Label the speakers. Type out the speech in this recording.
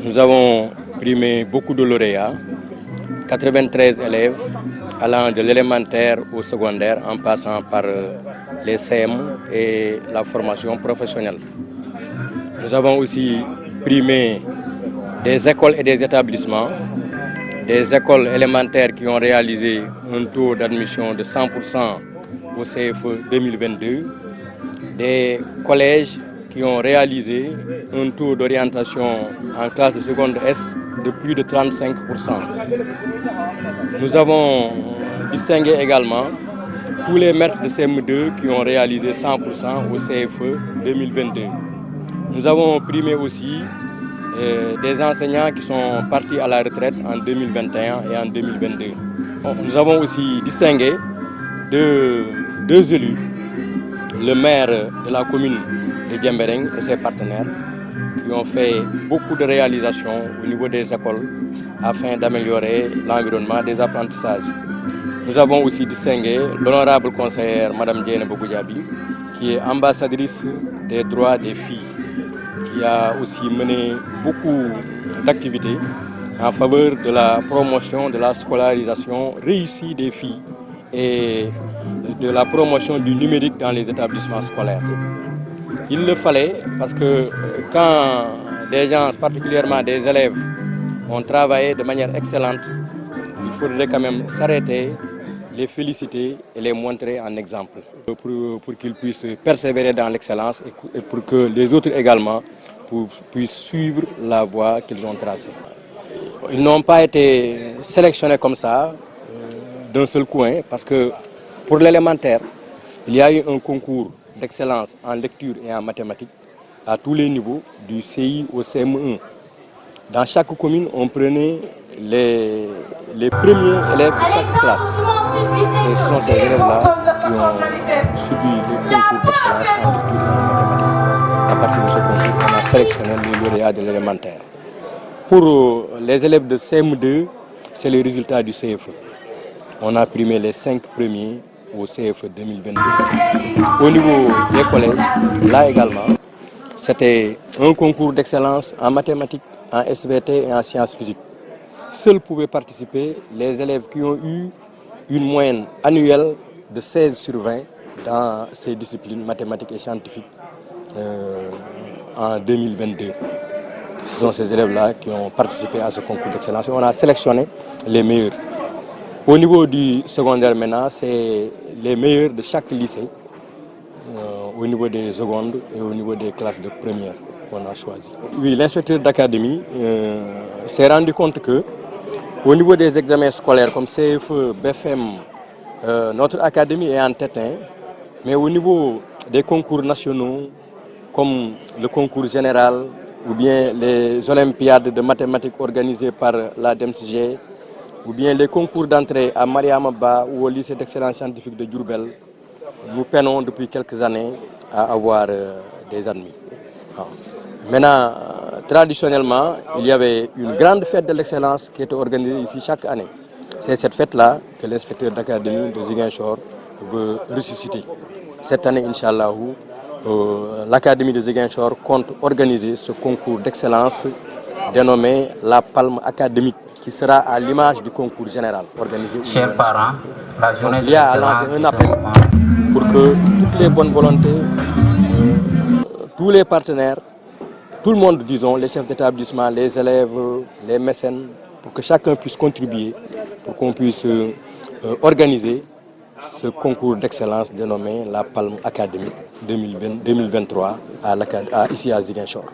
Speaker 1: Nous avons primé beaucoup de lauréats, 93 élèves allant de l'élémentaire au secondaire en passant par les CM et la formation professionnelle. Nous avons aussi primé des écoles et des établissements, des écoles élémentaires qui ont réalisé un taux d'admission de 100% au CFE 2022, des collèges qui ont réalisé un taux d'orientation en classe de seconde S de plus de 35%. Nous avons distingué également tous les maîtres de CM2 qui ont réalisé 100% au CFE 2022. Nous avons primé aussi des enseignants qui sont partis à la retraite en 2021 et en 2022. Nous avons aussi distingué deux élus, le maire de la commune de Diembéring et ses partenaires, qui ont fait beaucoup de réalisations au niveau des écoles afin d'améliorer l'environnement des apprentissages. Nous avons aussi distingué l'honorable conseillère Mme Diène Bogoudiaby, qui est ambassadrice des droits des filles, qui a aussi mené beaucoup d'activités en faveur de la promotion de la scolarisation réussie des filles et de la promotion du numérique dans les établissements scolaires. Il le fallait parce que quand des gens, particulièrement des élèves, ont travaillé de manière excellente, il faudrait quand même s'arrêter, les féliciter et les montrer en exemple pour qu'ils puissent persévérer dans l'excellence et pour que les autres également puissent suivre la voie qu'ils ont tracée. Ils n'ont pas été sélectionnés comme ça d'un seul coup, parce que pour l'élémentaire, il y a eu un concours d'excellence en lecture et en mathématiques à tous les niveaux, du CI au CM1. Dans chaque commune, on prenait les premiers élèves de chaque classe. Et ce sont ces élèves-là qui ont subi le concours d'excellence en lecture et en mathématiques. À partir de ce concours, on a sélectionné les lauréats de l'élémentaire. Pour les élèves de CM2, c'est le résultat du CFE. On a primé les 5 premiers au CFE 2022. Au niveau des collèges, là également, c'était un concours d'excellence en mathématiques, en SVT et en sciences physiques. Seuls pouvaient participer les élèves qui ont eu une moyenne annuelle de 16 sur 20 dans ces disciplines mathématiques et scientifiques en 2022. Ce sont ces élèves-là qui ont participé à ce concours d'excellence. On a sélectionné les meilleurs. Au niveau du secondaire maintenant, c'est les meilleurs de chaque lycée, au niveau des secondes et au niveau des classes de première qu'on a choisi. Oui, l'inspecteur d'académie s'est rendu compte que au niveau des examens scolaires comme CFE, BFM, notre académie est en tête, mais au niveau des concours nationaux comme le concours général ou bien les olympiades de mathématiques organisées par la DEMSG, ou bien les concours d'entrée à Mariamaba ou au lycée d'excellence scientifique de Diourbel, nous peinons depuis quelques années à avoir des admis. Maintenant, traditionnellement, il y avait une grande fête de l'excellence qui était organisée ici chaque année. C'est cette fête-là que l'inspecteur d'académie de Ziguinchor veut ressusciter. Cette année, Inch'Allah, l'académie de Ziguinchor compte organiser ce concours d'excellence dénommé la Palme académique, qui sera à l'image du concours général organisé.
Speaker 2: Chers parents, la journée
Speaker 1: il y a à lancer un appel pour que toutes les bonnes volontés, tous les partenaires, tout le monde, disons, les chefs d'établissement, les élèves, les mécènes, pour que chacun puisse contribuer, pour qu'on puisse organiser ce concours d'excellence dénommé la Palme académique 2023 ici à Ziguinchor.